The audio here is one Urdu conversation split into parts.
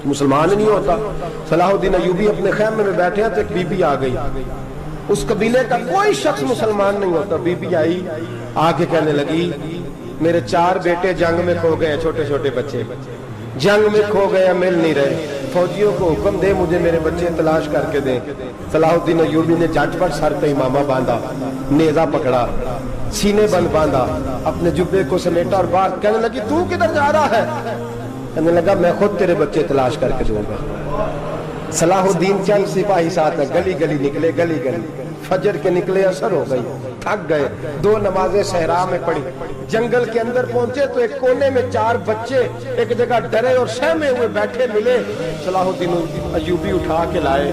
مسلمان نہیں ہوتا. صلاح الدین ایوبی اپنے خیمے میں بیٹھے ہیں تو ایک بی بی آ گئی, اس قبیلے کا کوئی شخص مسلمان نہیں ہوتا. بی بی آئی, آ کے کہنے لگی میرے 4 بیٹے جنگ میں کھو گئے, چھوٹے چھوٹے بچے جنگ میں کھو گئے, مل نہیں رہے, فوجیوں کو حکم دے مجھے میرے بچے تلاش کر کے دیں. صلاح الدین ایوبی نے جھٹ پر سر پہ امامہ باندھا, نیزہ پکڑا, سینے بند باندھا, اپنے جبے کو سمیٹا اور باہر کہنے لگی تو کدھر جا رہا ہے؟ کہنے لگا میں خود تیرے بچے تلاش کر کے دوں گا. صلاح الدین چند سپاہی ساتھ گلی گلی نکلے, گلی گلی فجر کے نکلے, اثر ہو گئی, تھک گئے, 2 نمازیں صحرا میں پڑھی. جنگل کے اندر پہنچے تو ایک کونے میں 4 بچے ایک جگہ ڈرے اور سہمے ہوئے بیٹھے ملے. صلاح الدین ایوبی اٹھا کے لائے,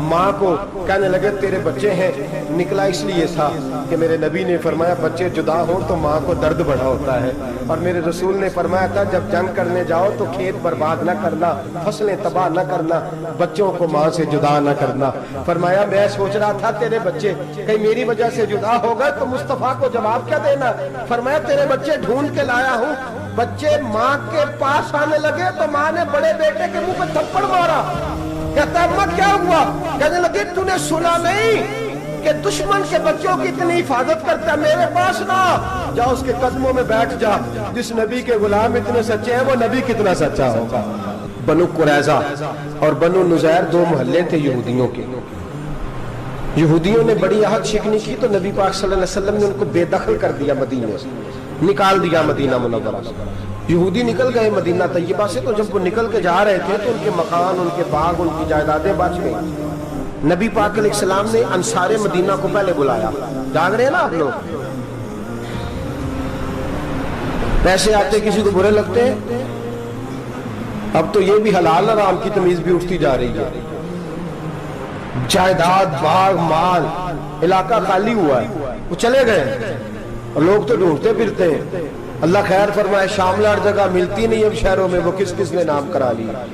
ماں کو کہنے لگے تیرے بچے ہیں. نکلا اس لیے تھا کہ میرے نبی نے فرمایا بچے جدا ہوں تو ماں کو درد بڑا ہوتا ہے, اور میرے رسول نے فرمایا تھا جب جنگ کرنے جاؤ تو کھیت برباد نہ کرنا, فصلیں تباہ نہ کرنا, بچوں کو ماں سے جدا نہ کرنا. فرمایا میں سوچ رہا تھا تیرے بچے کہیں میری وجہ سے جدا ہو گئے تو مصطفیٰ کو جواب کیا دینا. فرمایا تیرے بچے ڈھونڈ کے لایا ہوں. بچے ماں کے پاس آنے لگے تو ماں نے بڑے بیٹے کے منہ پہ تھپڑ مارا. کہتا اماں کیا ہوا؟ کہنے لگے تو نے سنا نہیں کہ دشمن کے بچوں کی اتنی حفاظت کرتا ہے, میرے پاس نہ جا, اس کے قدموں میں بیٹھ جا. جس نبی کے غلام اتنے سچے ہیں وہ نبی کتنا سچا ہوگا. بنو قریظہ اور بنو نذیر 2 محلے تھے یہودیوں کے. یہودیوں نے بڑی عہد شکنی کی تو نبی پاک صلی اللہ علیہ وسلم نے ان کو بے دخل کر دیا, مدینے سے نکال دیا, مدینہ منورہ سے. یہودی نکل گئے مدینہ طیبہ سے, تو جب وہ نکل کے جا رہے تھے تو ان کے مکان, ان کے باغ, ان کی جائیدادیں بچ گئی. نبی پاک علیہ السلام نے انصار مدینہ کو پہلے بلایا. جاگ رہے ہیں نا آپ لوگ؟ پیسے آتے کسی کو برے لگتے ہیں, اب تو یہ بھی حلال حرام کی تمیز بھی اٹھتی جا رہی ہے. جائیداد, باغ, مال, علاقہ خالی ہوا ہے, وہ چلے گئے اور لوگ تو ڈھونڈتے پھرتے ہیں. اللہ خیر فرمائے, شاملہ ہر جگہ ملتی نہیں اب شہروں میں, وہ کس کس نے نام کرا لیا,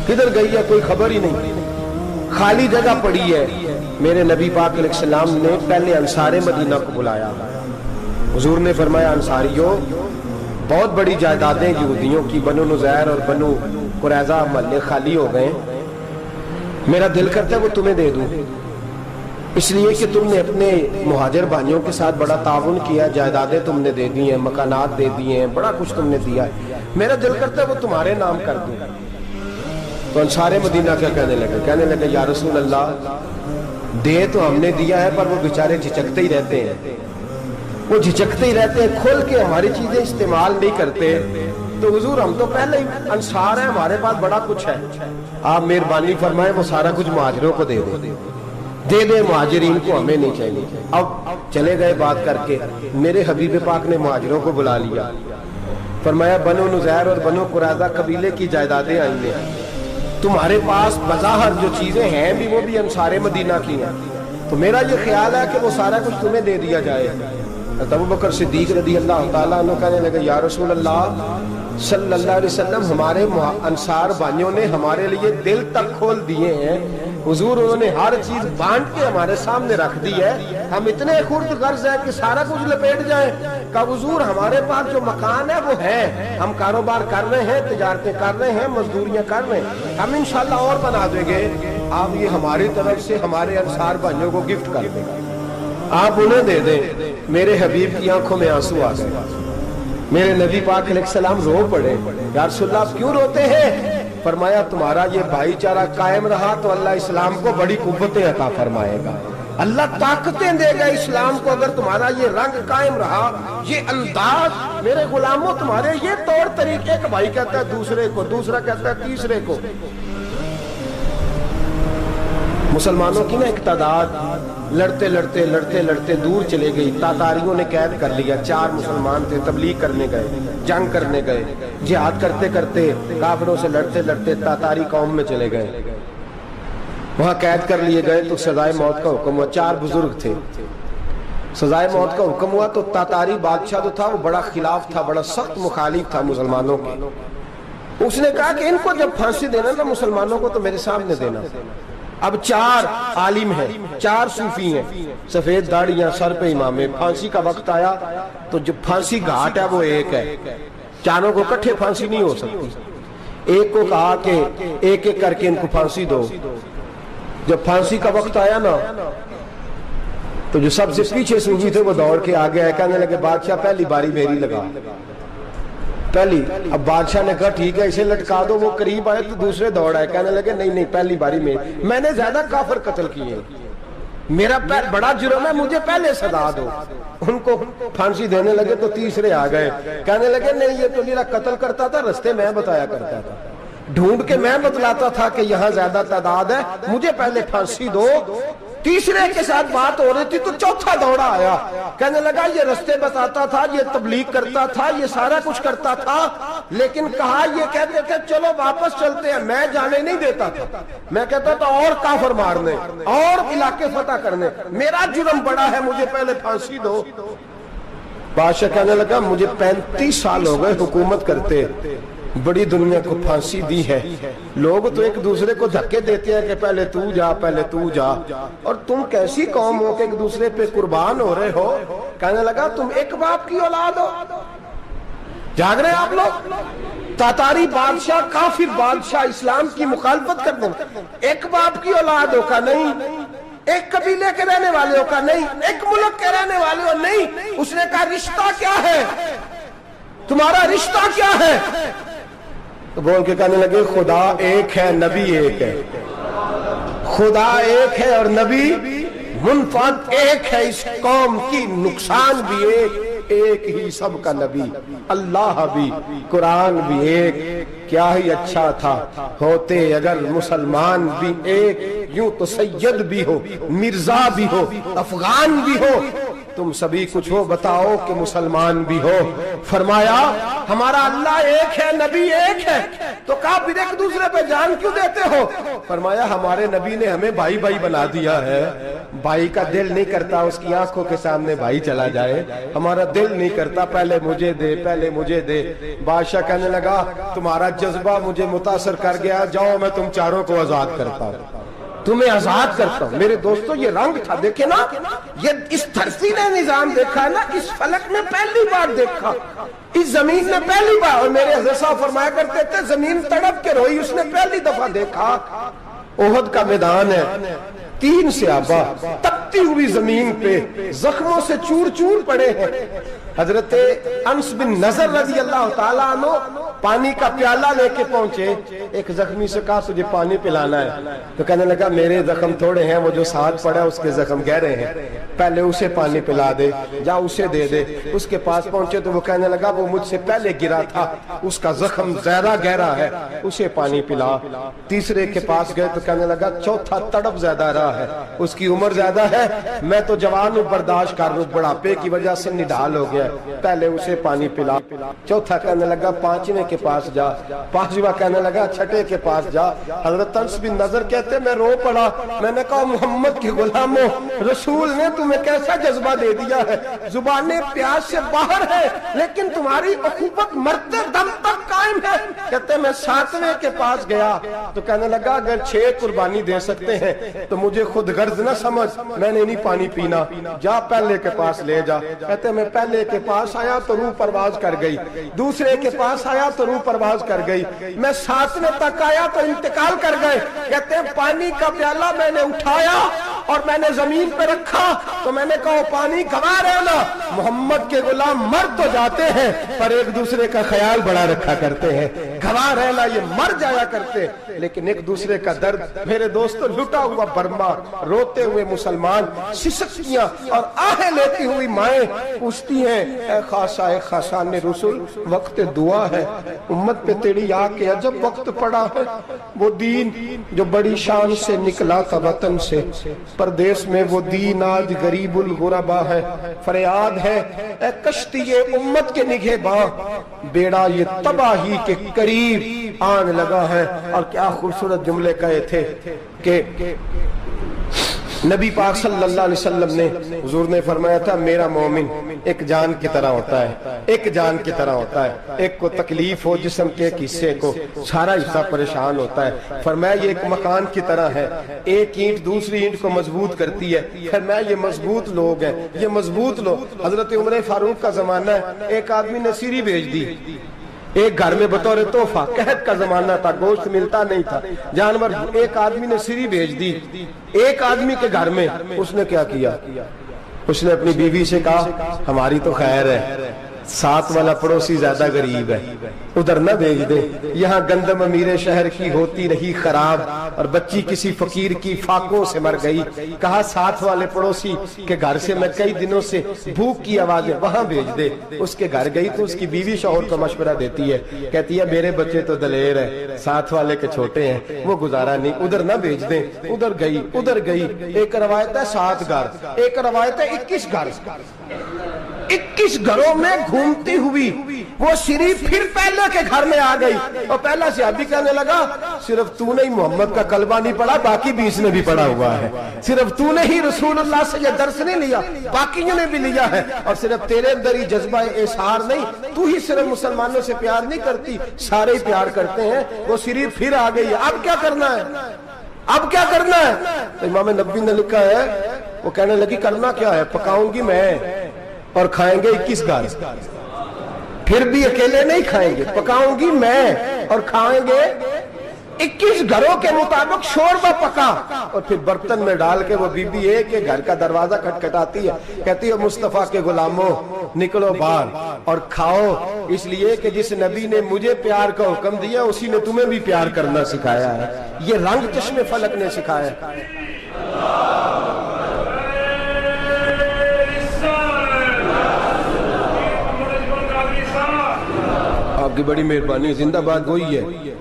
کدھر گئی ہے کوئی خبر ہی نہیں, خالی جگہ پڑی ہے. میرے نبی پاک علیہ السلام نے پہلے انصار مدینہ کو بلایا. حضور نے فرمایا انصاریوں بہت بڑی جائیدادیں یہودیوں کی, بنو نذیر اور بنو قریظہ محلے خالی ہو گئے, میرا دل کرتا ہے وہ تمہیں دے دوں, اس لیے کہ تم نے اپنے مہاجر بھائیوں کے ساتھ بڑا تعاون کیا, جائیدادیں تم نے دے دی ہیں, مکانات دے دیے ہیں, بڑا کچھ تم نے دیا ہے, میرا دل کرتا ہے وہ تمہارے نام کر دوں. تو انصار مدینہ کیا کہنے لگے؟ کہنے لگے یا رسول اللہ دے تو ہم نے دیا ہے پر وہ بیچارے جھجکتے ہی رہتے ہیں, وہ جھجکتے ہی رہتے ہیں, کھول کے ہماری چیزیں استعمال نہیں کرتے. تو حضور ہم تو پہلے ہی انصار ہیں, ہمارے پاس بڑا کچھ ہے, آپ مہربانی فرمائیں وہ سارا کچھ مہاجروں کو دے دے, مہاجرین کو ہمیں نہیں چاہیے. اب چلے گئے بات کر کے, میرے حبیب پاک نے مہاجروں کو بلا لیا. فرمایا بنو نذیر اور بنو قریظہ قبیلے کی جائیدادیں آئی ہیں, تمہارے پاس بظاہر جو چیزیں ہیں بھی وہ بھی انصار مدینہ کی ہیں, تو میرا یہ خیال ہے کہ وہ سارا کچھ تمہیں دے دیا جائے. ابو بکر صدیق رضی اللہ تعالیٰ عنہ کہنے لگے یا رسول اللہ صلی اللہ علیہ وسلم ہمارے انصار بھائیوں نے ہمارے لیے دل تک کھول دیے ہیں, حضور انہوں نے ہر چیز بانٹ کے ہمارے سامنے رکھ دی ہے, ہم اتنے خرد غرض ہیں کہ سارا کچھ لپیٹ جائیں. کہ حضور ہمارے پاس جو مکان ہے وہ ہے, ہم کاروبار کر رہے ہیں, تجارتیں کر رہے ہیں, مزدوریاں کر رہے ہیں, ہم انشاءاللہ اور بنا دیں گے, آپ یہ ہماری طرف سے ہمارے انصار بھائیوں کو گفٹ کر دیں, آپ انہیں دے دیں. میرے حبیب کی آنکھوں میں آنسو آ گئے, میرے نبی پاک علیہ السلام رو پڑے. یا رسول اللہ آپ کیوں روتے ہیں؟ فرمایا تمہارا یہ بھائی چارہ قائم رہا تو اللہ اسلام کو بڑی قوتیں عطا فرمائے گا, اللہ طاقتیں دے گا اسلام کو, اگر تمہارا یہ رنگ قائم رہا, یہ انداز. میرے غلاموں تمہارے یہ طور طریقے, ایک بھائی کہتا ہے دوسرے کو, دوسرا کہتا ہے تیسرے کو. مسلمانوں کی نا ایک تعداد لڑتے لڑتے لڑتے لڑتے دور چلے گئی. تاتاریوں نے قید کر لیا, 4 مسلمان تھے, تبلیغ کرنے گئے, جنگ کرنے گئے, جہاد کرتے کرتے کافروں سے لڑتے لڑتے تاتاری قوم میں چلے گئے, وہاں قید کر لیے گئے. تو سزائے موت کا حکم ہوا, 4 بزرگ تھے, سزائے موت کا حکم ہوا. تو تاتاری بادشاہ جو تھا وہ بڑا خلاف تھا, بڑا سخت مخالف تھا مسلمانوں کے. اس نے کہا کہ ان کو جب پھانسی دینا نا مسلمانوں کو تو میرے سامنے دینا. اب 4 عالم ہیں, 4 صوفی ہیں, سفید داڑیاں, سر پہ امامے. پھانسی کا وقت آیا تو جو پھانسی گھاٹ ہے وہ ایک ہے, چاروں کو کٹھے پھانسی نہیں ہو سکتی. ایک کو کہا کہ ایک ایک کر کے ان کو پھانسی دو. جب پھانسی کا وقت آیا نا تو جو سب سے پیچھے صوفی تھے وہ دوڑ کے آگے آئے, کہنے لگے بادشاہ پہلی باری میری لگا پہلی. اب بادشاہ نے کہا ٹھیک ہے اسے لٹکا دو. وہ قریب آئے تو دوسرے دوڑ آئے, کہنے لگے نہیں نہیں پہلی باری میں نے زیادہ کافر قتل کیے, میرا بڑا جرم ہے, مجھے پہلے سزا دو. ان کو پھانسی دینے لگے تو تیسرے آ گئے, کہنے لگے نہیں یہ تو میرا قتل کرتا تھا, رستے میں بتایا کرتا تھا, ڈھونڈ کے میں بتلاتا تھا کہ یہاں زیادہ تعداد ہے, مجھے پہلے پھانسی دو. تیسرے کے ساتھ بات ہو رہی تھی تو چوتھا دوڑا آیا, کہنے لگا یہ رستے بتاتا تھا, یہ تبلیغ کرتا تھا, یہ سارا کچھ کرتا تھا, لیکن کہا یہ کہتے تھے چلو واپس چلتے ہیں, میں جانے نہیں دیتا تھا, میں کہتا تھا اور کافر مارنے اور علاقے فتح کرنے, میرا جرم بڑا ہے, مجھے پہلے پھانسی دو. بادشاہ کہنے لگا مجھے 35 سال ہو گئے حکومت کرتے, بڑی دنیا کو پھانسی دی ہے, لوگ تو ایک دوسرے کو دھکے دیتے ہیں کہ پہلے تو جا پہلے تو جا, اور تم کیسی قوم ہو کہ ایک دوسرے پہ قربان ہو رہے ہو. کہنے لگا تم ایک باپ کی اولاد ہو, جاگ رہے آپ لوگ. تاتاری بادشاہ کافر بادشاہ اسلام کی مخالفت کرتے ہیں, ایک باپ کی اولاد ہو کا نہیں, ایک قبیلے کے رہنے والے ہو کا نہیں, ایک ملک کے رہنے والے ہو نہیں. اس نے کہا رشتہ کیا ہے تمہارا, رشتہ کیا ہے؟ تو بول کے کہنے لگے خدا ایک ہے نبی ایک ہے, خدا ایک ہے اور نبی منفرد ایک ہے, اس قوم کی نقصان بھی ایک ہی سب کا نبی, اللہ بھی قرآن بھی ایک. کیا ہی اچھا تھا ہوتے اگر مسلمان بھی ایک, یوں تو سید بھی ہو مرزا بھی ہو افغان بھی ہو, تم سبھی کچھ ہو بتاؤ کہ مسلمان بھی ہو. فرمایا ہمارا اللہ ایک ہے نبی ایک ہے, تو کہا پھر ایک دوسرے پہ جان کیوں دیتے ہو؟ فرمایا ہمارے نبی نے ہمیں بھائی بھائی بنا دیا ہے, بھائی کا دل نہیں کرتا اس کی آنکھوں کے سامنے بھائی چلا جائے, ہمارا دل نہیں کرتا پہلے مجھے دے پہلے مجھے دے. بادشاہ کہنے لگا تمہارا جذبہ مجھے متاثر کر گیا, جاؤ میں تم چاروں کو آزاد کرتا ہوں, تمہیں آزاد کرتا ہوں. میرے دوستو یہ رنگ تھا, دیکھیں نا, یہ اس دھرتی نے نظام دیکھا ہے نا, اس فلک میں پہلی بار دیکھا, اس زمین نے پہلی بار. اور میرے حضرت صاحب فرمایا کرتے تھے زمین تڑپ کے روئی, اس نے پہلی دفعہ دیکھا. احد کا میدان ہے, 3 صحابہ تپتی ہوئی زمین پہ زخموں سے چور چور پڑے ہیں. حضرت انس بن نضر رضی اللہ تعالیٰ عنہ پانی کا پیالہ لے کے پہنچے, ایک زخمی سے کہا تجھے پانی پلانا ہے, تو کہنے لگا میرے زخم تھوڑے ہیں, وہ جو ساتھ پڑا اس کے زخم گہرے ہیں, پہلے اسے پانی پلا دے, جا اسے دے دے. اس کے پاس پہنچے تو وہ کہنے لگا وہ مجھ سے پہلے گرا تھا, اس کا زخم زیادہ گہرا ہے, اسے پانی پلا. تیسرے کے پاس گئے تو کہنے لگا چوتھا تڑپ زیادہ رہا ہے, اس کی عمر زیادہ ہے, میں تو جوان ہوں برداشت کر لوں, بڑھاپے کی وجہ سے نڈھال ہو گیا, پہلے اسے پانی پلا. چوتھا کہنے لگا 5ویں کے پاس جا, 5واں کہنے لگا 6ٹھے کے پاس جا. حضرت انس بن نضر کہتے میں رو پڑا, میں نے کہا محمد کے غلاموں, رسول نے تمہیں کیسا جذبہ دے دیا ہے, زبانیں پیاس سے باہر ہے لیکن تمہاری اخوت مرتے دم تک قائم ہے. کہتے میں 7ویں کے پاس گیا تو کہنے لگا اگر 6 قربانی دے سکتے ہیں تو مجھے خود غرض نہ سمجھ, میں نے نہیں پانی پینا, جا پہلے کے پاس لے جا. کہتے میں پہلے کے پاس آیا تو روح پرواز کر گئی, دوسرے کے پاس آیا تو روح پرواز کر گئی, میں 7ویں تک آیا تو انتقال کر گئے. کہتے ہیں پانی کا پیالہ میں نے اٹھایا اور میں نے زمین پہ رکھا تو میں نے کہا پانی گوا رہنا, محمد کے غلام مر تو جاتے ہیں پر ایک دوسرے کا خیال بڑا رکھا کرتے ہیں, گوا رہنا یہ مر جایا کرتے لیکن ایک دوسرے کا درد. میرے دوستو لٹا ہوا برما, روتے ہوئے مسلمان, سسکیاں اور آہیں لیتی ہوئی مائیں پوچھتی ہیں اے خاصا اے خاصان رسول, وقت دعا ہے, امت پہ تیری آ کے عجب وقت پڑا ہے. وہ دین جو بڑی شان سے نکلا تھا وطن سے, پردیس میں وہ دین آج غریب الغربا ہے. فریاد ہے اے کشتی امت کے نگہباں, بیڑا یہ تباہی کے قریب آن لگا ہے. اور کیا خوبصورت جملے کہے تھے کہ نبی پاک صلی اللہ علیہ وسلم نے, حضور نے فرمایا تھا میرا مومن ایک جان کی طرح ہوتا ہے, ایک جان کی طرح ہوتا ہے, ایک کو تکلیف ہو جسم کے ایک حصے کو, سارا حصہ پریشان ہوتا ہے. فرمایا یہ ایک مکان کی طرح ہے, ایک اینٹ دوسری اینٹ کو مضبوط کرتی ہے. فرمایا یہ مضبوط لوگ ہیں, یہ مضبوط لوگ. حضرت عمر فاروق کا زمانہ ہے, ایک آدمی نے سیری بھیج دی, ایک گھر میں بطور تحفہ، قحط کا زمانہ تھا، گوشت ملتا نہیں تھا، جانور، ایک آدمی نے سری بھیج دی ایک آدمی کے گھر میں۔ اس نے کیا کیا؟ اس نے اپنی بیوی سے کہا ہماری تو خیر ہے، ساتھ والا پڑوسی زیادہ غریب ہے، ادھر نہ بھیج دے، یہاں گندم امیر شہر کی ہوتی رہی خراب اور بچی کسی فقیر کی فاقوں سے مر گئی، کہا ساتھ والے پڑوسی کے گھر سے میں کئی دنوں سے بھوک کی آوازیں، وہاں بھیج دے۔ اس کے گھر گئی تو اس کی بیوی شوہر کو مشورہ دیتی ہے، کہتی ہے میرے بچے تو دلیر ہیں، ساتھ والے کے چھوٹے ہیں، وہ گزارا نہیں، ادھر نہ بھیج دیں۔ ادھر گئی، ایک روایت ہے 7 گھر، ایک روایت ہے 21 گھر، 21 گھروں میں گھومتی ہوئی وہ شریف پھر پہلے کے گھر میں آ گئی، اور پہلا صحابی کہنے لگا صرف تو نے ہی محمد کا کلمہ نہیں پڑھا، باقی 20 نے بھی پڑھا ہوا ہے، صرف تو نے ہی رسول اللہ سے یہ درس نہیں لیا، باقیوں نے بھی لیا ہے، اور صرف تیرے اندر ہی جذبہ اظہار نہیں، تو ہی صرف مسلمانوں سے پیار نہیں کرتی، سارے ہی پیار کرتے ہیں۔ وہ شریف پھر آ گئی، اب کیا کرنا ہے؟ اب کیا کرنا ہے؟ تو امام نبوی نے لکھا ہے، وہ کہنے لگی کرنا کیا ہے؟ پکاؤں گی میں اور کھائیں گے 21 گھر، پھر بھی اکیلے نہیں کھائیں گے، پکاؤں گی میں اور کھائیں گے 21 گھروں کے مطابق شوربہ پکا، اور پھر برتن میں ڈال کے وہ بی بی ایک گھر کا دروازہ کھٹکھٹاتی ہے، کہتی ہے مصطفیٰ کے غلاموں نکلو باہر اور کھاؤ، اس لیے کہ جس نبی نے مجھے پیار کا حکم دیا اسی نے تمہیں بھی پیار کرنا سکھایا ہے، یہ رنگ چشم فلک نے سکھایا ہے۔ آپ کی بڑی مہربانی، زندہ باد وہی ہے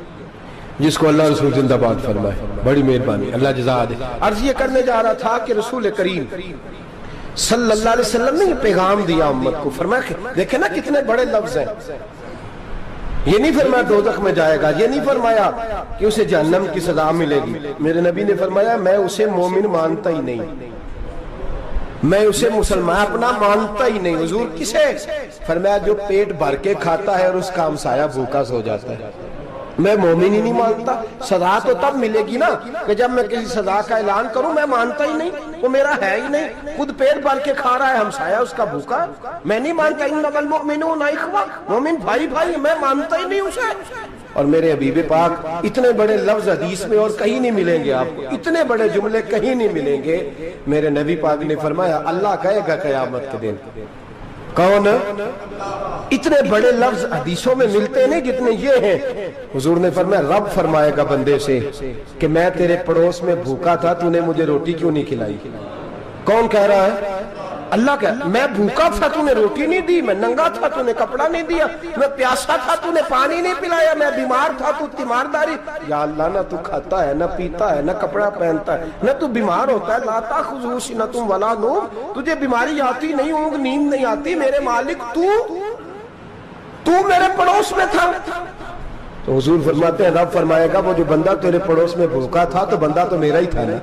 جس کو اللہ رسول زندہ باد فرمائے، بڑی مہربانی، اللہ جزا دے۔ عرض یہ کرنے جا رہا تھا کہ رسول کریم صلی اللہ علیہ وسلم نے یہ پیغام دیا امت کو، فرمایا دیکھیں نا کتنے بڑے لفظ ہیں، یہ نہیں فرمایا دوزخ میں جائے گا، یہ نہیں فرمایا کہ اسے جہنم کی سزا ملے گی، میرے نبی نے فرمایا میں اسے مومن مانتا ہی نہیں، میں اسے مسلمان اپنا مانتا ہی نہیں۔ حضور کسے؟ فرمایا جو پیٹ بھر کے کھاتا ہے اور اس کا ہمسایہ بھوکا سو جاتا ہے، میں مومن ہی نہیں مانتا۔ سزا تو تب ملے گی نا کہ جب میں کسی سزا کا اعلان کروں، میں مانتا ہی نہیں، وہ میرا ہے ہی نہیں، خود پیٹ بھر کے کھا رہا ہے، ہمسایہ اس کا بھوکا، میں نہیں مانتا۔ انما المؤمنون اخوہ، مومن بھائی بھائی، میں مانتا ہی نہیں اسے۔ اور میرے حبیب پاک اتنے بڑے لفظ حدیث میں اور کہیں نہیں ملیں گے، آپ کو اتنے بڑے جملے کہیں نہیں ملیں گے۔ میرے نبی پاک نے فرمایا اللہ کہے گا قیامت کے دن، کون؟ اتنے بڑے لفظ حدیثوں میں ملتے نہیں جتنے یہ ہیں۔ حضور نے فرمایا رب فرمائے گا بندے سے کہ میں تیرے پڑوس میں بھوکا تھا، تو نے مجھے روٹی کیوں نہیں کھلائی؟ کون کہہ رہا ہے؟ اللہ کہہ، میں بھوکا تھا تو نے روٹی نہیں دی، میں ننگا تھا تو نے کپڑا نہیں دیا، میں پیاسا تھا تو نے پانی نہیں پلایا، میں بیمار تھا تو تیمارداری۔ یا اللہ نہ تو کھاتا ہے، نہ پیتا ہے، نہ کپڑا پہنتا ہے، نہ تو بیمار ہوتا ہے، لا تاخذہ سنۃ ولا نوم، تجھے بیماری آتی نہیں، اونگ نیند نہیں آتی، میرے مالک تو میرے پڑوس میں تھا۔ تو حضور فرماتے ہیں رب فرمائے گا وہ جو بندہ تیرے پڑوس میں بھوکا تھا تو بندہ تو میرا ہی تھا نا،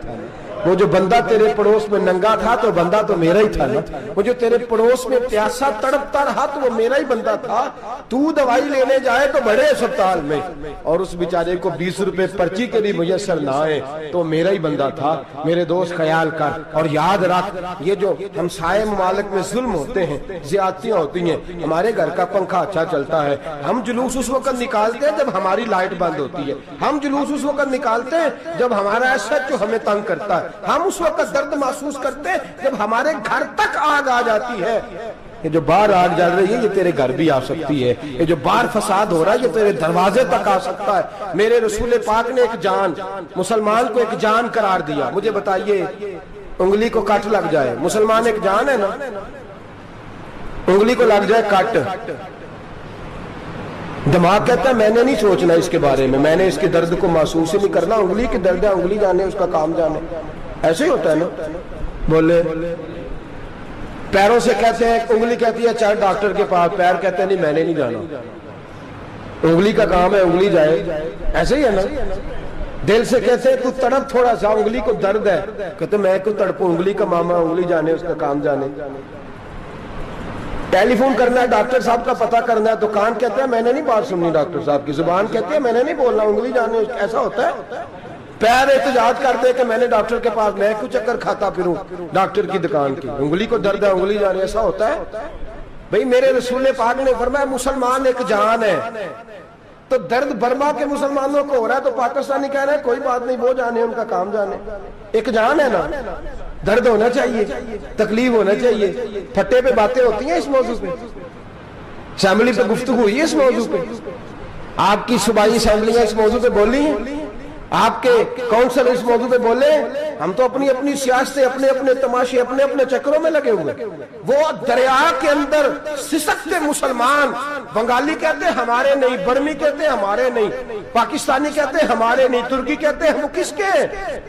وہ جو بندہ تیرے پڑوس میں ننگا تھا تو بندہ تو میرا ہی تھا نا، وہ جو تیرے پڑوس میں پیاسا تڑپتا رہا تو وہ میرا ہی بندہ تھا، تو دوائی لینے جائے تو بڑے اسپتال میں اور اس بیچارے کو 20 روپے پرچی کے بھی میسر نہ آئے تو میرا ہی بندہ تھا۔ میرے دوست خیال کر اور یاد رکھ، یہ جو ہمسائے ممالک میں ظلم ہوتے ہیں، زیادتیاں ہوتی ہیں، ہمارے گھر کا پنکھا اچھا چلتا ہے، ہم جلوس اس وقت نکالتے ہیں جب ہماری لائٹ بند ہوتی ہے، ہم جلوس اس وقت نکالتے ہیں جب ہمارا ایسا جو ہمیں تنگ کرتا ہے، ہم اس وقت درد محسوس کرتے ہیں جب ہمارے گھر تک آگ آ جاتی ہے۔ یہ جو باہر آگ جل رہی ہے یہ تیرے گھر بھی آ سکتی ہے، یہ جو باہر فساد ہو رہا ہے یہ تیرے دروازے تک آ سکتا ہے۔ میرے رسول پاک نے ایک جان، مسلمان کو ایک جان قرار دیا۔ مجھے بتائیے انگلی کو کٹ لگ جائے، مسلمان ایک جان ہے نا، انگلی کو لگ جائے کٹ، دماغ کہتا ہے میں نے نہیں سوچنا اس کے بارے میں نے اس کے درد کو محسوس ہی نہیں کرنا، انگلی کی درد ہے، انگلی جانے اس کا کام جانے، ایسے ہی ہوتا ہے نا۔ بولے پیروں سے کہتے ہیں، انگلی کہتی ہے چل ڈاکٹر کے پاس، پیر کہتے ہیں نہیں میں نے نہیں جانا، انگلی کا کام ہے انگلی جائے، ایسے ہی ہے نا۔ دل سے کہتے ہیں تو تڑپ تھوڑا سا، انگلی کو درد ہے، کہتے میں کو تڑپوں، انگلی کا ماما، انگلی جانے اس کا کام جانے۔ ٹیلی فون کرنا ہے ڈاکٹر صاحب کا پتہ کرنا ہے، دکان کہتے ہیں میں نے نہیں بات سننی ڈاکٹر صاحب کی، زبان کہتے ہیں میں نے نہیں بولنا، انگلی جانے، ایسا ہوتا ہے۔ پیر احتجاج کرتے کہ میں نے ڈاکٹر کے پاس، میں کچھ چکر کھاتا پھروں ڈاکٹر کی دکان کی، انگلی کو درد ہے انگلی جانے، ایسا ہوتا ہے۔ بھئی میرے رسول پاک نے فرمایا مسلمان ایک جان ہے، تو درد برما کے مسلمانوں کو ہو رہا ہے تو پاکستانی کہہ رہے ہیں کوئی بات نہیں، وہ جانے ان کا کام جانے، ایک جان ہے نا، درد ہونا چاہیے، تکلیف ہونا چاہیے۔ پھٹے پہ باتیں ہوتی ہیں اس موضوع پہ، اسمبلی پہ گفتگو ہوئی ہے اس موضوع پہ، آپ کی صوبائی اسمبلیاں اس موضوع پہ بولی ہیں، آپ کے کونسل اس موضوع پہ بولے، ہم تو اپنی اپنی سیاستیں، اپنے اپنے تماشے، اپنے اپنے چکروں میں لگے ہوئے۔ وہ دریا کے اندر سسکتے مسلمان، بنگالی کہتے ہیں ہمارے نہیں، برمی کہتے ہیں ہمارے نہیں، پاکستانی کہتے ہیں ہمارے نہیں، ترکی کہتے ہیں ہم کس کے ہیں؟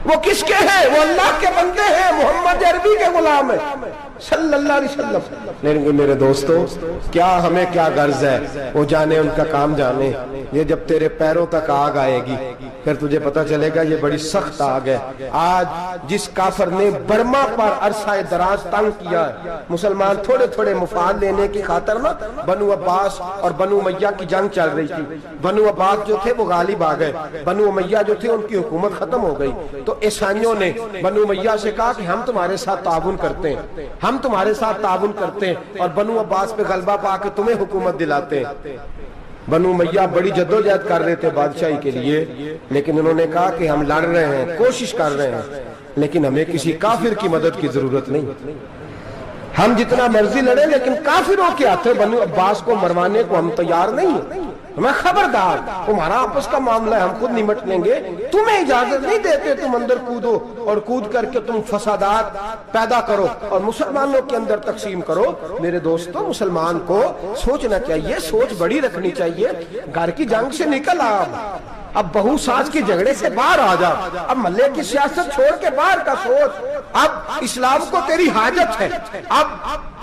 وہ کس کے ہیں؟ وہ اللہ کے بندے ہیں، محمد عربی کے غلام ہیں صلی اللہ علیہ وسلم۔ لیکن میرے دوستو کیا ہمیں کیا غرض ہے، وہ جانے ان کا کام جانے۔ یہ جب تیرے پیروں تک آگ آئے گی پھر تجھے پتہ چلے گا یہ بڑی سخت آگ ہے۔ آج جس کافر نے برما پر عرصہ دراز تنگ کیا ہے، مسلمان تھوڑے تھوڑے مفاد لینے کی خاطر نا، بنو عباس اور بنو امیہ کی جنگ چل رہی تھی، بنو عباس جو تھے وہ غالب آ گئے، بنو امیہ جو تھے ان کی حکومت ختم ہو گئی، تو عیسائیوں نے بنو امیہ سے کہا کہ ہم تمہارے ساتھ تعاون کرتے ہیں، ہم تمہارے ساتھ تعاون کرتے ہیں اور بنو عباس پہ غلبہ پا کے تمہیں حکومت دلاتے ہیں۔ بنو امیہ بڑی جدوجہد کر رہے تھے بادشاہی کے لیے، لیکن انہوں نے کہا کہ ہم لڑ رہے ہیں، کوشش کر رہے ہیں، لیکن ہمیں کسی کافر کی مدد کی ضرورت نہیں، ہم جتنا مرضی لڑیں لیکن کافروں کے ہاتھوں بنو عباس کو مروانے کو ہم تیار نہیں ہیں، ہمیں خبردار، تمہارا آپس کا معاملہ ہے، ہم خود نمٹ لیں گے، تمہیں اجازت نہیں دیتے تم اندر کودو اور کود کر کے تم فسادات پیدا کرو اور مسلمانوں کے اندر تقسیم کرو۔ میرے دوستو مسلمان کو سوچنا چاہیے، سوچ بڑی رکھنی چاہیے، گھر کی جنگ سے نکل آ، اب بہو ساس کے جھگڑے سے باہر آ جا، اب محلے کی سیاست چھوڑ کے باہر کا سوچ، اب اسلام کو تیری حاجت ہے۔ اب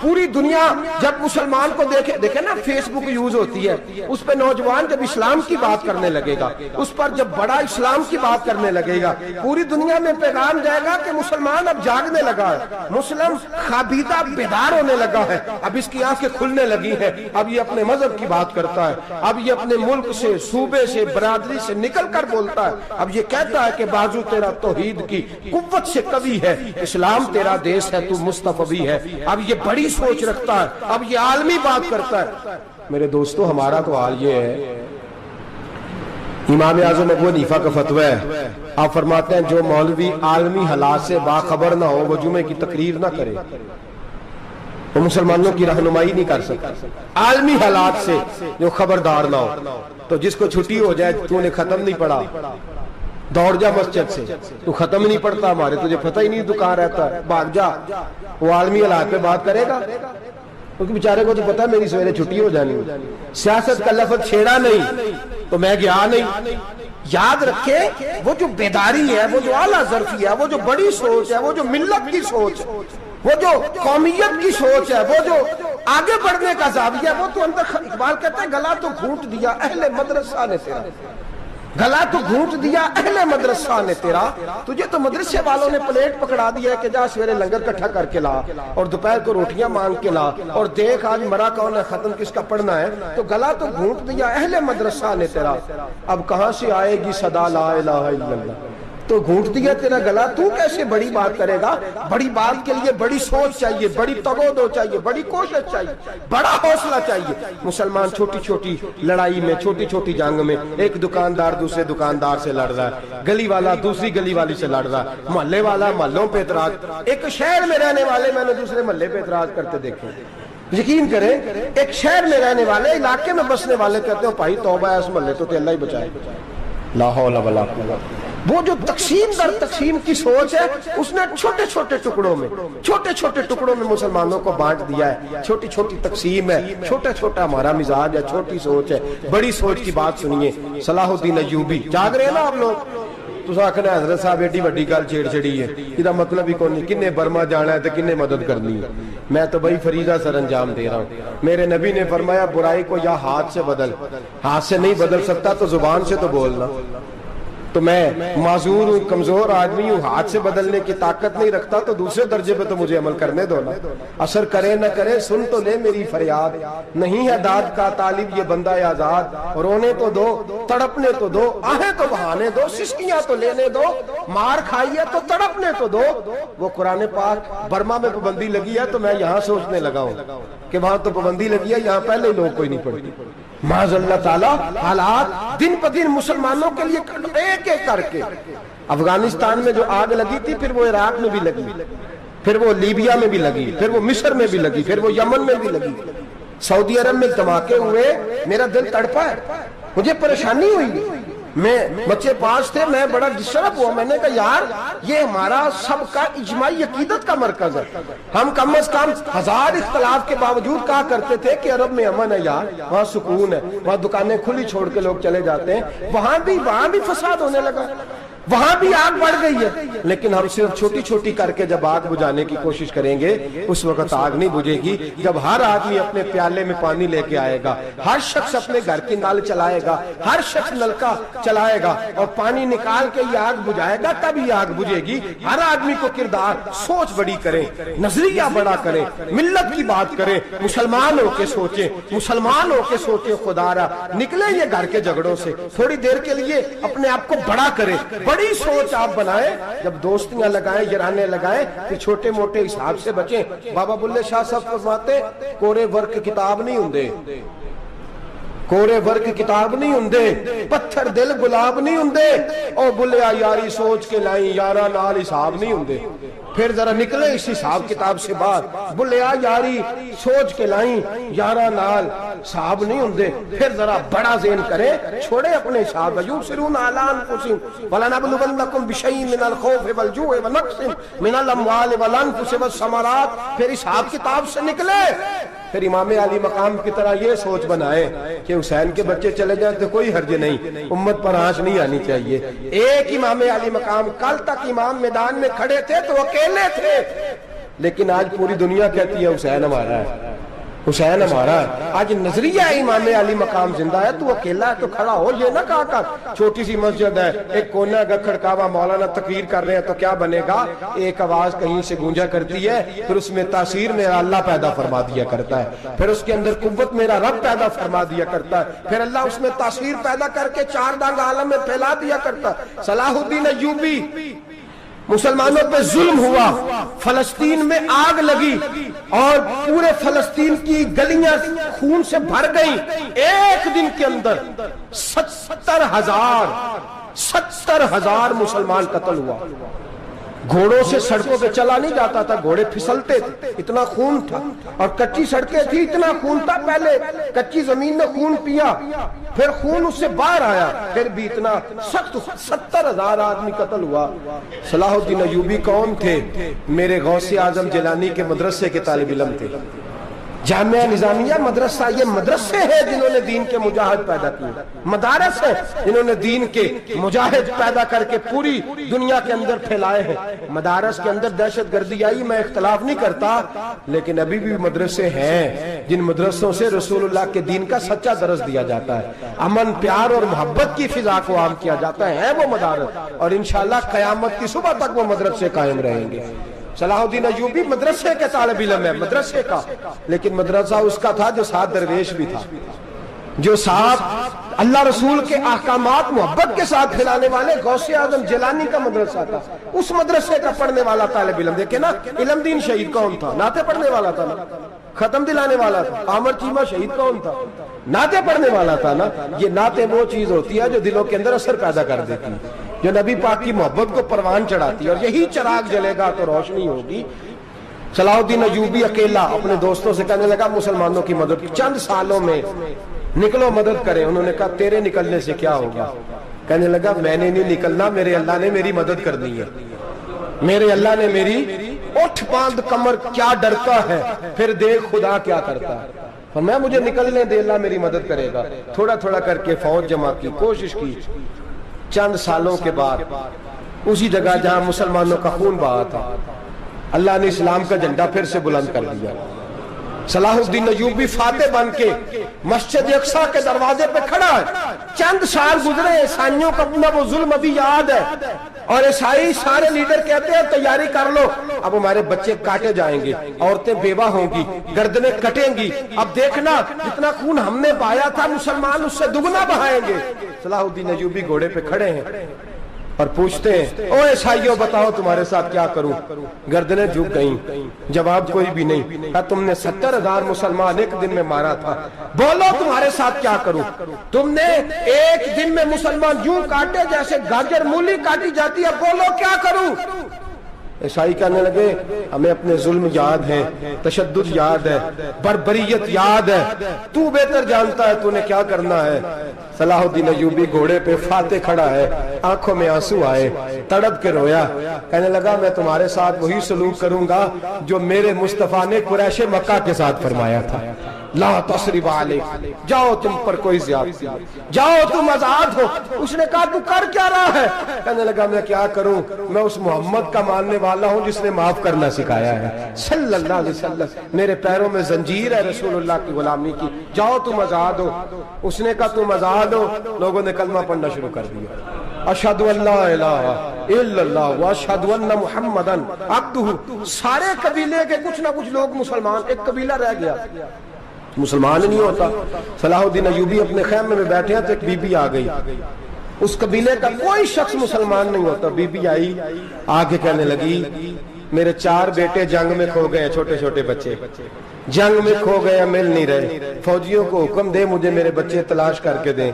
پوری دنیا جب مسلمان کو دیکھے نا، فیس بک یوز ہوتی ہے، اس پہ نوجوان جب اسلام کی بات کرنے لگے گا، اس پر جب بڑا اسلام کی بات کرنے لگے گا، پوری دنیا میں پیغام جائے گا کہ مسلمان اب جاگنے لگا ہے، مسلم خوابیدہ بیدار ہونے لگا ہے، اب اس کی آنکھیں کھلنے لگی ہیں، اب یہ اپنے مذہب کی بات کرتا ہے، اب یہ اپنے ملک سے، صوبے سے، برادری سے نکل کر بولتا ہے، اب یہ کہتا ہے کہ بازو تیرا توحید کی قوت سے قوی ہے، اسلام تیرا دیس ہے، تو مصطفی ہے، اب یہ بڑی سوچ رکھتا ہے، اب یہ عالمی بات کرتا ہے۔ میرے دوستو ہمارا تو حال یہ ہے، امام اعظم ابو حنیفہ کا فتویٰ ہے، آپ فرماتے ہیں جو مولوی عالمی حالات سے باخبر نہ ہو وہ جمعے کی تقریر نہ کرے، وہ مسلمانوں کی رہنمائی نہیں کر سکتا، عالمی حالات سے جو خبردار نہ ہو۔ تو جس کو چھٹی ہو جائے تو نے ختم نہیں پڑھا، دوڑ جا مسجد سے، تو ختم نہیں پڑھتا ہمارے، تجھے پتہ ہی نہیں تو کہاں رہتا ہے، بھاگ جا، وہ عالمی حالات پہ بات کرے گا، کیونکہ بیچارے کو تو پتہ ہے میری سویرے چھٹی ہو جانی، سیاست کا لفظ چھیڑا نہیں تو میں گیا نہیں۔ یاد رکھے وہ جو بیداری ہے، وہ جو اعلیٰ ظرفی ہے، وہ جو بڑی سوچ ہے، وہ جو ملت کی سوچ ہے، وہ جو قومیت کی سوچ ہے، وہ جو آگے بڑھنے کا زاویہ ہے، وہ تو اندر، اقبال کہتا ہے گلا تو گھونٹ دیا اہل مدرسہ نے تیرا، گلا تو گھونٹ دیا اہل مدرسہ نے تیرا، تجھے تو مدرسے والوں نے پلیٹ پکڑا دیا ہے کہ جا سویرے لنگر کٹھا کر کے لا اور دوپہر کو روٹیاں مانگ کے لا اور دیکھ آج مرا کون ہے، ختم کس کا پڑھنا ہے، تو گلا تو گھونٹ دیا اہل مدرسہ نے تیرا، اب کہاں سے آئے گی صدا لا الہ الا اللہ، تو گھونٹ دیا تیرا گلا، تو کیسے بڑی بات کرے گا؟ بڑی بات کے لیے بڑی سوچ چاہیے، بڑی تگودو چاہیے، بڑی کوشش چاہیے، بڑا حوصلہ چاہیے۔ مسلمان چھوٹی چھوٹی لڑائی میں، چھوٹی چھوٹی جنگ میں، ایک دکاندار دوسرے دکاندار سے لڑ رہا ہے، گلی والا دوسری گلی والی سے لڑ رہا ہے، محلے والا محلوں پہ اعتراض، ایک شہر میں رہنے والے میں نے دوسرے محلے پہ اعتراض کرتے دیکھے، یقین کریں ایک شہر میں رہنے والے، علاقے میں بسنے والے کہتے ہیں بھائی توبہ ہے اس محلے تو اللہ ہی بچائے، لا حول ولا قوت۔ وہ جو تقسیم در تقسیم کی سوچ ہے، اس نے چھوٹے چھوٹے ٹکڑوں میں مسلمانوں کو بانٹ دیا ہے، چھوٹی چھوٹی تقسیم ہے، چھوٹا چھوٹا ہمارا مزاج ہے، چھوٹی سوچ ہے، بڑی سوچ کی بات سنیے۔ صلاح الدین ایوبی، جاگ رہے ہیں نا آپ لوگ؟ تو آخنا حضرت صاحب ایڈی وڈی گل چھیڑ چھڑی ہے، یہ مطلب ہی کون نہیں، کنے برما جانا ہے تو کنے مدد کرنی ہے، میں تو بھائی فریضہ سر انجام دے رہا ہوں۔ میرے نبی نے فرمایا برائی کو یا ہاتھ سے بدل، ہاتھ سے نہیں بدل سکتا تو زبان سے تو بولنا، تو میں معذور ہوں، کمزور آدمی ہوں، ہاتھ سے بدلنے کی طاقت نہیں رکھتا، تو دوسرے درجے پہ تو مجھے عمل کرنے دو نا۔ اثر کرے نہ کرے سن تو لے میری فریاد، نہیں ہے داد کا طالب یہ بندہ آزاد، رونے تو دو، تڑپنے تو دو، آہیں تو بہانے دو، سسکیاں تو لینے دو، مار کھائی ہے تو تڑپنے تو دو۔ وہ قرآن پاک برما میں پابندی لگی ہے تو میں یہاں سوچنے لگا ہوں کہ وہاں تو پابندی لگی ہے، یہاں پہلے لوگ کوئی نہیں پڑھتی۔ معاذ اللہ تعالیٰ حالات دن پہ دن مسلمانوں کے لیے ایک ایک کر کے، افغانستان میں جو آگ لگی تھی پھر وہ عراق میں بھی لگی، پھر وہ لیبیا میں بھی لگی، پھر وہ مصر میں بھی لگی، پھر وہ یمن میں بھی لگی، سعودی عرب میں دھماکے ہوئے، میرا دل تڑپا ہے، مجھے پریشانی ہوئی، میں بچے پاس تھے، میں بڑا ڈسٹرب ہوا، میں نے کہا یار یہ ہمارا سب کا اجماعی عقیدت کا مرکز ہے، ہم کم از کم ہزار اختلاف کے باوجود کہا کرتے تھے کہ عرب میں امن ہے یار، وہاں سکون ہے، وہاں دکانیں کھلی چھوڑ کے لوگ چلے جاتے ہیں، وہاں بھی فساد ہونے لگا، وہاں بھی آگ بڑھ گئی ہے، لیکن ہم صرف چھوٹی چھوٹی کر کے جب آگ بجھانے کی کوشش کریں گے اس وقت آگ نہیں بجھے گی، جب ہر آدمی اپنے پیالے میں پانی لے کے آئے گا، ہر شخص اپنے گھر کی نل چلائے گا، ہر شخص نلکا چلائے گا اور پانی نکال کے یہ آگ بجھائے گا، تب یہ آگ بجھے گی۔ ہر آدمی کو کردار سوچ بڑی کریں، نظریہ بڑا کریں، ملت کی بات کریں، مسلمان ہو کے سوچیں، مسلمان ہو کے سوچیں، خدا را نکلیں یہ گھر کے جھگڑوں سے، تھوڑی دیر کے لیے اپنے آپ کو بڑا کریں، بڑی سوچ آپ بنائیں، جب دوستیاں لگائیں، یارانے لگائیں، پھر چھوٹے موٹے حساب سے بچیں۔ بابا بلے شاہ صاحب فرماتے کورے ورک کتاب نہیں ہوندے، کورے ورک کتاب نہیں ہوندے، پتھر دل گلاب نہیں ہوندے، او بلیا یاری سوچ کے لائیں، یارا نال حساب نہیں ہوندے۔ پھر ذرا نکلے اس حساب کتاب سے باہر، بلیا یاری سوچ کے لائیں، یارا نال حساب نہیں ہوندے۔ پھر ذرا بڑا ذہن کریں، چھوڑے اپنے حساب، یبصرون علی انفسہم ولنبلونکم بشیء من الخوف والجوع ونقص من الاموال والانفس والثمرات۔ پھر حساب کتاب سے نکلے، پھر امام علی مقام کی طرح یہ سوچ بنائے کہ حسین کے بچے چلے جائیں تو کوئی حرج نہیں، امت پر آنچ نہیں آنی چاہیے۔ ایک امام علی مقام، کل تک امام میدان میں کھڑے تھے تو اکیلے تھے، لیکن آج پوری دنیا کہتی ہے حسین ہمارا ہے، حسین ہمارا ہے۔ آج نظریہ امام علی مقام زندہ ہے، تو اکیلا ہے تو کھڑا ہو، یہ نہ کہا کر چھوٹی سی مسجد ہے، ایک کونا کا کھڑکاوا، مولانا تقریر کر رہے ہیں تو کیا بنے گا، ایک آواز کہیں سے گونجا کرتی ہے، پھر اس میں تاثیر میرا اللہ پیدا فرما دیا کرتا ہے، پھر اس کے اندر قوت میرا رب پیدا فرما دیا کرتا ہے، پھر اللہ اس میں تاثیر پیدا کر کے چار دانگ عالم میں پھیلا دیا کرتا ہے۔ صلاح الدین ایوبی، مسلمانوں پہ ظلم ہوا، فلسطین میں آگ لگی اور پورے فلسطین کی گلیاں خون سے بھر گئیں، ایک دن کے اندر 70,000 مسلمان قتل ہوا۔ گھوڑوں سے سڑکوں پہ چلا نہیں جاتا تھا، گھوڑے پھسلتے تھے، اتنا خون تھا، اور کچی سڑکیں تھی، اتنا خون تھا، پہلے کچی زمین نے خون پیا، پھر خون اس سے باہر آیا، پھر بھی اتنا سخت 70,000 آدمی قتل ہوا۔ صلاح الدین ایوبی کون تھے؟ میرے غوث اعظم جیلانی کے مدرسے کے طالب علم تھے۔ جامعہ نظامیہ مدرسہ، یہ مدرسے ہیں جنہوں نے دین کے مجاہد پیدا کیے، مدارس ہیں جنہوں نے دین کے مجاہد پیدا کر کے پوری دنیا کے اندر پھیلائے ہیں۔ مدارس کے اندر دہشت گردی آئی، میں اختلاف نہیں کرتا، لیکن ابھی بھی مدرسے ہیں جن مدرسوں سے رسول اللہ کے دین کا سچا درس دیا جاتا ہے، امن، پیار اور محبت کی فضا کو عام کیا جاتا ہے وہ مدارس، اور انشاءاللہ قیامت کی صبح تک وہ مدرسے قائم رہیں گے۔ صلاح الدین ایوبی مدرسے کے طالب علم ہے، مدرسے کا، لیکن مدرسہ اس کا تھا جو ساتھ درویش بھی تھا، جو ساتھ اللہ رسول کے احکامات محبت کے ساتھ پھیلانے والے غوث اعظم جیلانی کا مدرسہ تھا، اس مدرسے کا پڑھنے والا طالب علم۔ دیکھیں نا، علم دین شہید کون تھا؟ نعتیں پڑھنے والا تھا نا، ختم دلانے والا تھا۔ عامر چیمہ شہید کون تھا؟ نعتیں پڑھنے والا تھا نا۔ یہ نعتیں وہ چیز ہوتی ہے جو دلوں کے اندر اثر پیدا کر دیتی ہے، جو نبی پاک کی محبت کو پروان چڑھاتی ہے، اور یہی چراغ جلے گا تو روشنی ہوگی۔ صلاح الدین ایوبی اکیلا اپنے دوستوں سے کہنے لگا مسلمانوں کی مدد، چند سالوں میں نکلو مدد کریں۔ انہوں نے کہا تیرے نکلنے سے کیا ہوگا؟ کہنے لگا میں نے نہیں نکلنا، میرے اللہ نے میری مدد کرنی ہے، میرے اللہ نے میری اٹھ باندھ کمر، کیا ڈرتا ہے پھر دیکھ خدا کیا کرتا ہے، اور میں مجھے نکلنے دے، اللہ میری مدد کرے گا۔ تھوڑا تھوڑا کر کے فوج جمع کی، کوشش کی، چند سالوں کے بعد اسی جگہ جہاں مسلمانوں کا خون بہا تھا، اللہ نے اسلام کا جھنڈا پھر سے بلند کر دیا۔ صلاح الدین ایوبی فاتح بن کے مسجد اقصی کے دروازے پہ کھڑا ہے. چند سال گزرے، عیسائیوں کا اپنا وہ ظلم ابھی یاد ہے، اور عیسائی سارے لیڈر کہتے ہیں تیاری کر لو، اب ہمارے بچے کاٹے جائیں گے، عورتیں بیوہ ہوں گی، گردنیں کٹیں گی، اب دیکھنا جتنا خون ہم نے بہایا تھا مسلمان اس سے دگنا بہائیں گے. صلاح الدین ایوبی گھوڑے پہ کھڑے ہیں اور پوچھتے ہیں، او عیسائیوں بتاؤ تمہارے ساتھ کیا کروں؟ گردنیں جھک گئیں، جواب کوئی بھی نہیں. کہا تم نے 70,000 مسلمان ایک دن میں مارا تھا، بولو تمہارے ساتھ کیا کروں؟ تم نے ایک دن میں مسلمان یوں کاٹے جیسے گاجر مولی کاٹی جاتی ہے، بولو کیا کروں؟ عیسائی کہنے لگے ہمیں اپنے ظلم یاد ہیں، تشدد یاد ہے، بربریت یاد ہے، تو بہتر جانتا ہے تو نے کیا کرنا ہے. صلاح الدین ایوبی گھوڑے پہ فاتح کھڑا ہے، آنکھوں میں آنسو آئے، تڑپ کے رویا، کہنے لگا میں تمہارے ساتھ وہی سلوک کروں گا جو میرے مصطفیٰ نے قریش مکہ کے ساتھ فرمایا تھا. لا تصریب علیک، جاؤ تم پر کوئی زیادتی، جاؤ تم آزاد ہو. اس نے کہا تو کر کیا رہا ہے؟ کہنے لگا میں کیا کروں، میں اس محمد کا ماننے والا ہوں جس نے معاف کرنا سکھایا ہے صلی اللہ علیہ وسلم. میرے پیروں میں زنجیر ہے رسول اللہ کی غلامی کی، جاؤ تم آزاد ہو. اس نے کہا تم آزاد ہو. لوگوں نے کلمہ پڑھنا شروع کر دیا، اشہد ان لا الہ الا اللہ واشہد ان محمدن عبدہ. سارے قبیلے کے کچھ نہ کچھ لوگ مسلمان، ایک قبیلہ رہ گیا مسلمان نہیں ہوتا. صلاح الدین ایوبی اپنے خیمے میں بیٹھے ہیں تو ایک بی بی آ گئی، اس قبیلے کا کوئی شخص مسلمان نہیں ہوتا. بی بی آئی، آگے کہنے لگی میرے 4 بیٹے جنگ میں کھو گئے، چھوٹے چھوٹے بچے جنگ میں کھو گئے، مل نہیں رہے، فوجیوں کو حکم دے مجھے میرے بچے تلاش کر کے دیں.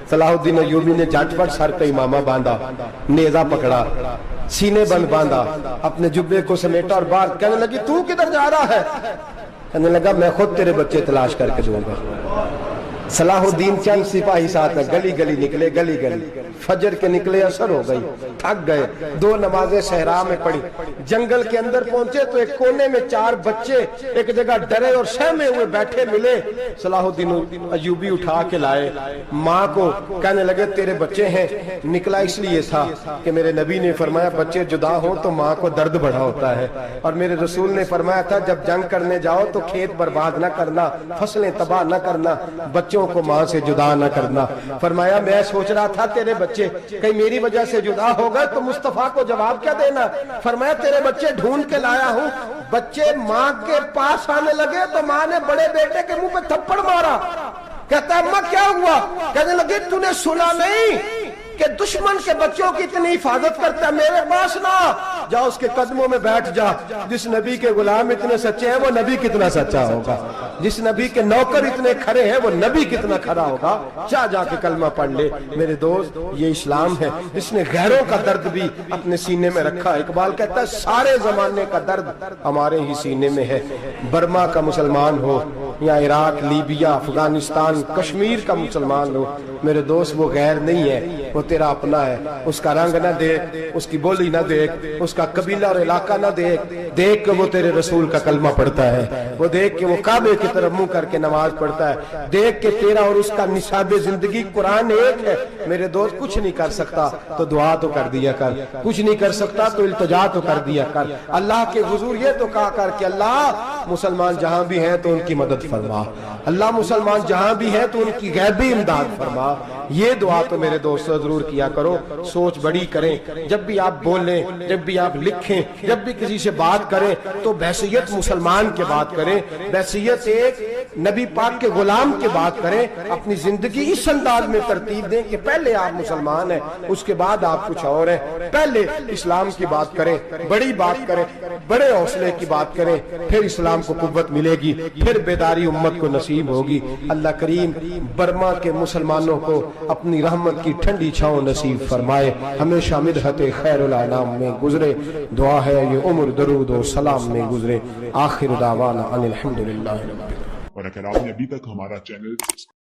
صلاح الدین ایوبی نے جھٹ پٹ سر پہ امامہ باندھا، نیزہ پکڑا، سینے بند باندھا، اپنے جبے کو سمیٹا اور باہر. کہنے لگی تو کدھر جا رہا ہے؟ کہنے لگا میں خود تیرے بچے تلاش کر کے دوں گا. صلاح الدین چند سپاہی ساتھ گلی گلی نکلے، گلی گلی فجر کے نکلے، اثر ہو گئی، تھک گئے. 2 نمازیں صحرا میں پڑھی، جنگل کے اندر پہنچے تو ایک کونے میں 4 بچے ایک جگہ ڈرے اور سہمے ہوئے بیٹھے ملے. صلاح الدین ایوبی اٹھا کے لائے، ماں کو کہنے لگے تیرے بچے ہیں. نکلا اس لیے تھا کہ میرے نبی نے فرمایا بچے جدا ہوں تو ماں کو درد بڑا ہوتا ہے، اور میرے رسول نے فرمایا تھا جب جنگ کرنے جاؤ تو کھیت برباد نہ کرنا، فصلیں تباہ نہ کرنا، بچوں کو ماں سے جدا نہ کرنا. فرمایا میں سوچ رہا تھا تیرے بچے کہیں میری وجہ سے جدا ہو گئے تو مصطفیٰ کو جواب کیا دینا. فرمایا تیرے بچے ڈھونڈ کے لایا ہوں. بچے ماں کے پاس آنے لگے تو ماں نے بڑے بیٹے کے منہ پہ تھپڑ مارا. کہتا اماں کیا ہوا؟ کہنے لگے تو نے سنا نہیں کہ دشمن کے بچوں کی اتنی حفاظت کرتا ہے، میرے پاس نہ جا، اس کے قدموں میں بیٹھ جا. جس نبی کے غلام اتنے سچے ہیں وہ نبی کتنا سچا ہوگا، جس نبی کے نوکر اتنے کھڑے ہیں وہ نبی کتنا کھڑا ہوگا. جا کے کلمہ پڑھ لے. میرے دوست یہ اسلام ہے جس نے غیروں کا درد بھی اپنے سینے میں رکھا. اقبال کہتا ہے سارے زمانے کا درد ہمارے ہی سینے میں ہے. برما کا مسلمان ہو یا عراق، لیبیا، افغانستان، کشمیر کا مسلمان ہو، میرے دوست وہ غیر نہیں ہے، وہ تیرا اپنا ہے. اس کا رنگ نہ دیکھ، اس کی بولی نہ دیکھ، اس کا قبیلہ اور علاقہ نہ دیکھ. دیکھ کہ وہ تیرے رسول کا کلمہ پڑھتا ہے، وہ دیکھ کہ وہ کعبے کی طرف منہ کر کے نماز پڑھتا ہے. دیکھ کہ تیرا اور اس کا نصاب زندگی قرآن ایک ہے. میرے دوست کچھ نہیں کر سکتا تو دعا تو کر دیا کر، کچھ نہیں کر سکتا تو التجا تو کر دیا کر. اللہ کے حضور یہ تو کہا کر کہ اللہ مسلمان جہاں بھی ہیں تو ان کی مدد فرما، اللہ مسلمان جہاں بھی ہیں تو ان کی غیبی امداد فرما. یہ دعا تو میرے دوستو ضرور کیا کرو. سوچ بڑی کریں، جب بھی آپ بولیں، جب بھی آپ لکھیں، جب بھی کسی سے بات کریں تو بحیثیت مسلمان کے بات کریں، بحیثیت ایک نبی پاک کے غلام کے بات کریں. اپنی زندگی اس انداز میں ترتیب دیں کہ پہلے آپ مسلمان ہیں، اس کے بعد آپ کچھ اور ہیں. پہلے اسلام کی بات کریں، بڑی بات کریں، بڑے حوصلے کی بات کریں، پھر اسلام کو قوت ملے گی، پھر بیداری امت کو نصیب ہوگی. اللہ کریم برما کے مسلمانوں کو اپنی رحمت کی ٹھنڈی چھاؤں نصیب فرمائے، ہمیشہ مدحت خیر الانام میں گزرے. دعا ہے یہ عمر درود و سلام میں گزرے. آخر دعوانا ان الحمدللہ. اور اگر آپ نے ابھی تک ہمارا چینل